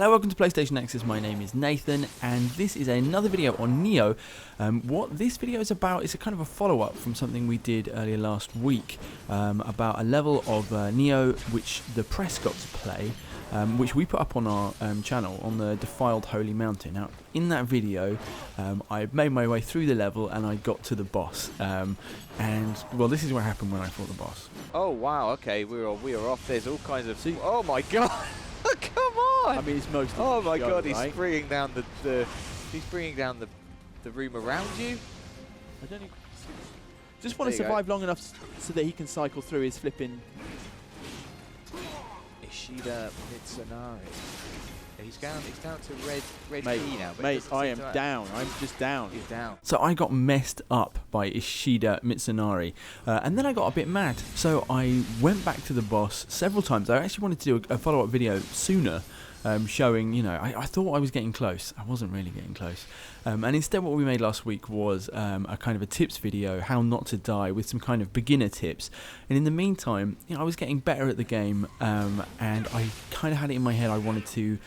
Hello, welcome to PlayStation Nexus. My name is Nathan, and this is another video on Nioh. What this video is about is a kind of a follow-up from something we did earlier last week about a level of Nioh which the press got to play, which we put up on our channel on the Defiled Holy Mountain. Now, in that video, I made my way through the level and I got to the boss. And well, this is what happened when I fought the boss. Oh wow! Okay, we were off. There's all kinds of. Oh my god! Come on! I mean, it's most. Oh my god! Right? He's bringing down he's bringing down the room around you. I don't even, just want to survive long enough so that he can cycle through his flipping. Ishida Mitsunari. He's down to red mate, key now. But mate, I am down. I'm just down. He's down. So I got messed up by Ishida Mitsunari, and then I got a bit mad. So I went back to the boss several times. I actually wanted to do a follow-up video sooner, showing, you know, I thought I was getting close. I wasn't really getting close. And instead what we made last week was a kind of a tips video, how not to die, with some kind of beginner tips. And in the meantime, you know, I was getting better at the game, and I kind of had it in my head I wanted to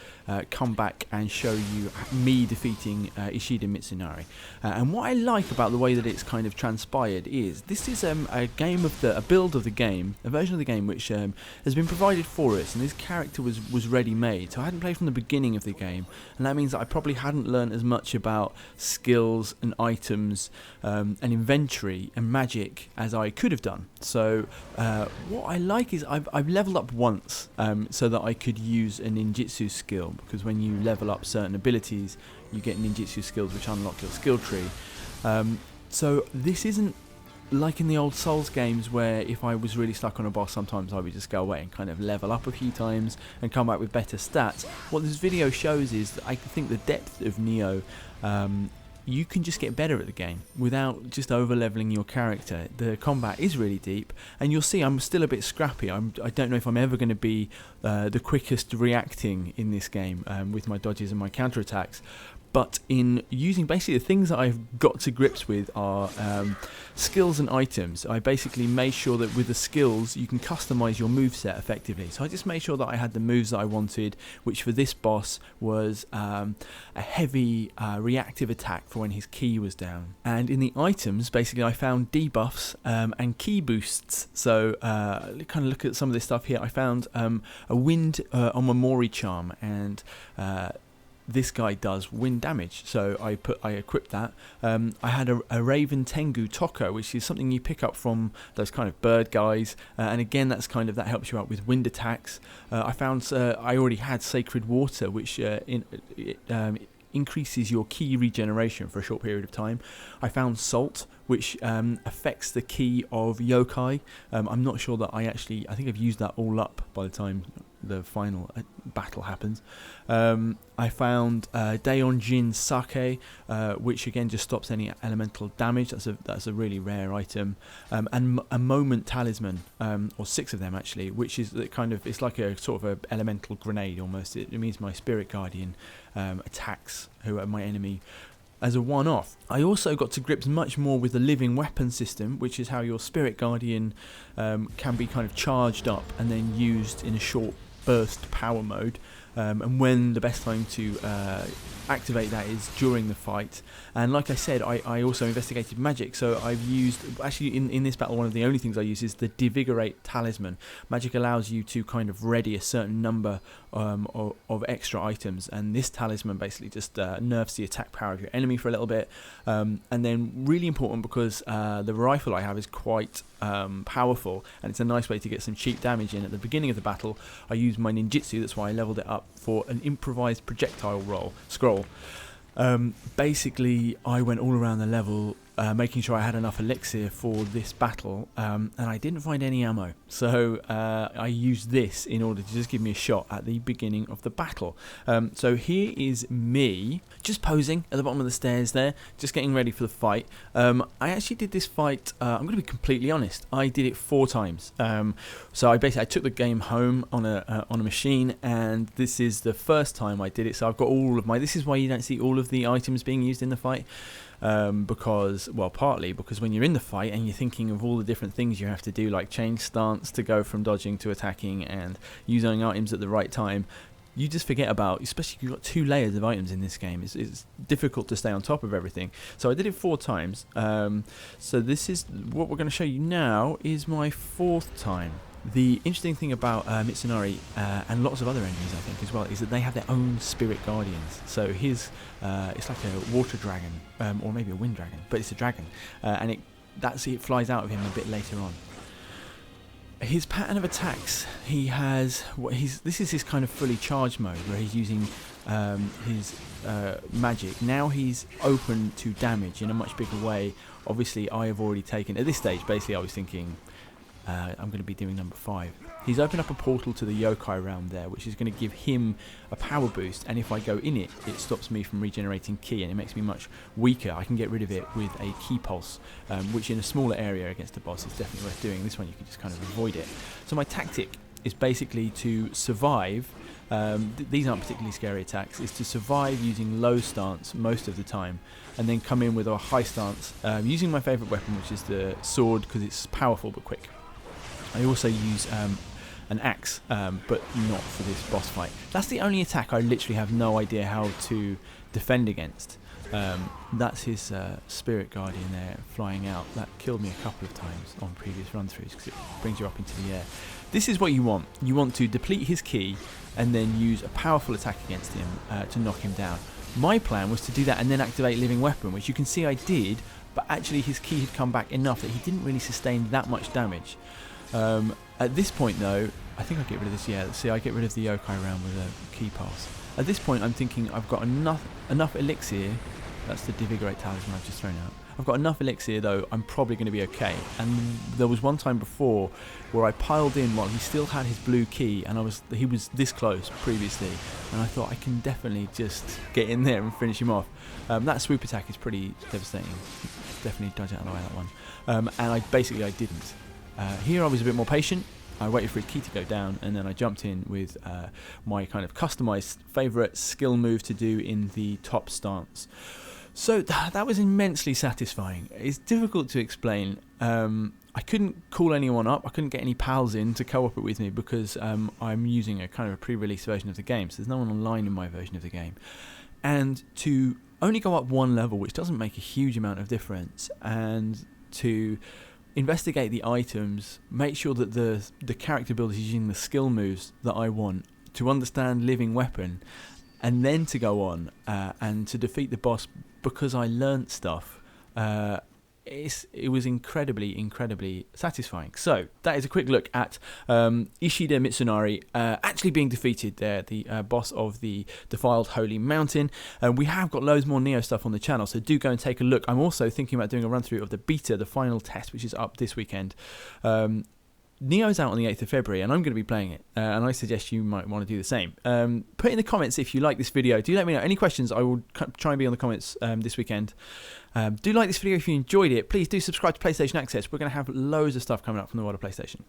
come back and show you me defeating Ishida Mitsunari. And what I like about the way that it's kind of transpired is this is a game of a build of the game, a version of the game which has been provided for us, and this character was ready made. So I hadn't played from the beginning of the game, and that means that I probably hadn't learned as much about skills and items and inventory and magic as I could have done. So what I like is I've leveled up once so that I could use a ninjutsu skill, because when you level up certain abilities you get ninjutsu skills which unlock your skill tree. So this isn't like in the old Souls games where if I was really stuck on a boss, sometimes I would just go away and kind of level up a few times and come back with better stats. What this video shows is that I think the depth of Nioh, you can just get better at the game without just over leveling your character. The combat is really deep, and you'll see I'm still a bit scrappy. I don't know if I'm ever going to be the quickest reacting in this game with my dodges and my counterattacks. But in using basically the things that I've got to grips with are skills and items. I basically made sure that with the skills you can customize your moveset effectively. So I just made sure that I had the moves that I wanted, which for this boss was a heavy reactive attack for when his ki was down. And in the items, basically I found debuffs and ki boosts. So kind of look at some of this stuff here. I found a wind on Mori charm, and this guy does wind damage, so I equipped that. I had a Raven Tengu Toko, which is something you pick up from those kind of bird guys, and again that helps you out with wind attacks. I found I already had Sacred Water, which increases your ki regeneration for a short period of time. I found Salt, which affects the ki of yokai. I'm not sure that I think I've used that all up by the time the final battle happens. I found Daeonjin Sake, which again just stops any elemental damage. That's a really rare item. And a Moment Talisman, or 6 of them actually, which is it's like a sort of a elemental grenade almost. It means my Spirit Guardian attacks who are my enemy as a one-off. I also got to grips much more with the living weapon system, which is how your Spirit Guardian can be kind of charged up and then used in a short burst power mode, and when the best time to activate that is during the fight. And like I said, I also investigated magic, so I've used, actually in this battle, one of the only things I use is the Devigorate Talisman. Magic allows you to kind of ready a certain number of extra items, and this talisman basically just nerfs the attack power of your enemy for a little bit. And then really important, because the rifle I have is quite powerful, and it's a nice way to get some cheap damage in. At the beginning of the battle I used my ninjutsu, that's why I leveled it up, for an improvised projectile scroll. Basically I went all around the level making sure I had enough elixir for this battle, and I didn't find any ammo, so I used this in order to just give me a shot at the beginning of the battle. So here is me just posing at the bottom of the stairs there, just getting ready for the fight. I actually did this fight, I'm going to be completely honest, I did it 4 times. So I took the game home on a machine, and this is the first time I did it, so I've got all of my, this is why you don't see all of the items being used in the fight. Because, well, partly because when you're in the fight and you're thinking of all the different things you have to do, like change stance to go from dodging to attacking and using items at the right time, you just forget about, especially if you've got 2 layers of items in this game. It's difficult to stay on top of everything. So I did it 4 times. So this is what we're going to show you now is my 4th time. The interesting thing about Mitsunari and lots of other enemies, I think, as well, is that they have their own spirit guardians. So his, it's like a water dragon, or maybe a wind dragon, but it's a dragon, and it flies out of him a bit later on. His pattern of attacks, he has this is his kind of fully charged mode where he's using his magic. Now he's open to damage in a much bigger way. Obviously, I have already taken, at this stage, basically I was thinking, I'm going to be doing number 5. He's opened up a portal to the yokai realm there, which is going to give him a power boost, and if I go in it, it stops me from regenerating ki, and it makes me much weaker. I can get rid of it with a ki pulse, which in a smaller area against a boss is definitely worth doing. This one you can just kind of avoid it. So my tactic is basically to survive. These aren't particularly scary attacks. Is to survive using low stance most of the time, and then come in with a high stance, using my favourite weapon, which is the sword, because it's powerful but quick. I also use an axe, but not for this boss fight. That's the only attack I literally have no idea how to defend against. That's his spirit guardian there flying out. That killed me a couple of times on previous run-throughs because it brings you up into the air. This is what you want. You want to deplete his ki and then use a powerful attack against him to knock him down. My plan was to do that and then activate Living Weapon, which you can see I did, but actually his ki had come back enough that he didn't really sustain that much damage. At this point though, I think I'll get rid of this, yeah, see I get rid of the yokai realm with a ki pulse. At this point I'm thinking I've got enough elixir, that's the Divigorate talisman I've just thrown out. I've got enough elixir though, I'm probably going to be okay. And there was one time before where I piled in while he still had his blue ki, and he was this close previously, and I thought I can definitely just get in there and finish him off. That swoop attack is pretty devastating. Definitely dodge out of the way, that one. And I didn't. Here I was a bit more patient. I waited for his ki to go down, and then I jumped in with my kind of customized favourite skill move to do in the top stance. So that was immensely satisfying. It's difficult to explain. I couldn't call anyone up. I couldn't get any pals in to co-op it with me because I'm using a kind of a pre-release version of the game, so there's no one online in my version of the game. And to only go up 1 level, which doesn't make a huge amount of difference, and to investigate the items, make sure that the character build is using the skill moves that I want, to understand Living Weapon, and then to go on and to defeat the boss because I learnt stuff. It was incredibly satisfying. So that is a quick look at Ishida Mitsunari actually being defeated there, the boss of the Defiled Holy Mountain. We have got loads more Nioh stuff on the channel, so do go and take a look. I'm also thinking about doing a run through of the beta, the final test, which is up this weekend. Nioh's out on the 8th of February, and I'm going to be playing it, and I suggest you might want to do the same. Put in the comments if you like this video. Do let me know. Any questions, I will try and be on the comments this weekend. Do like this video if you enjoyed it. Please do subscribe to PlayStation Access. We're going to have loads of stuff coming up from the world of PlayStation.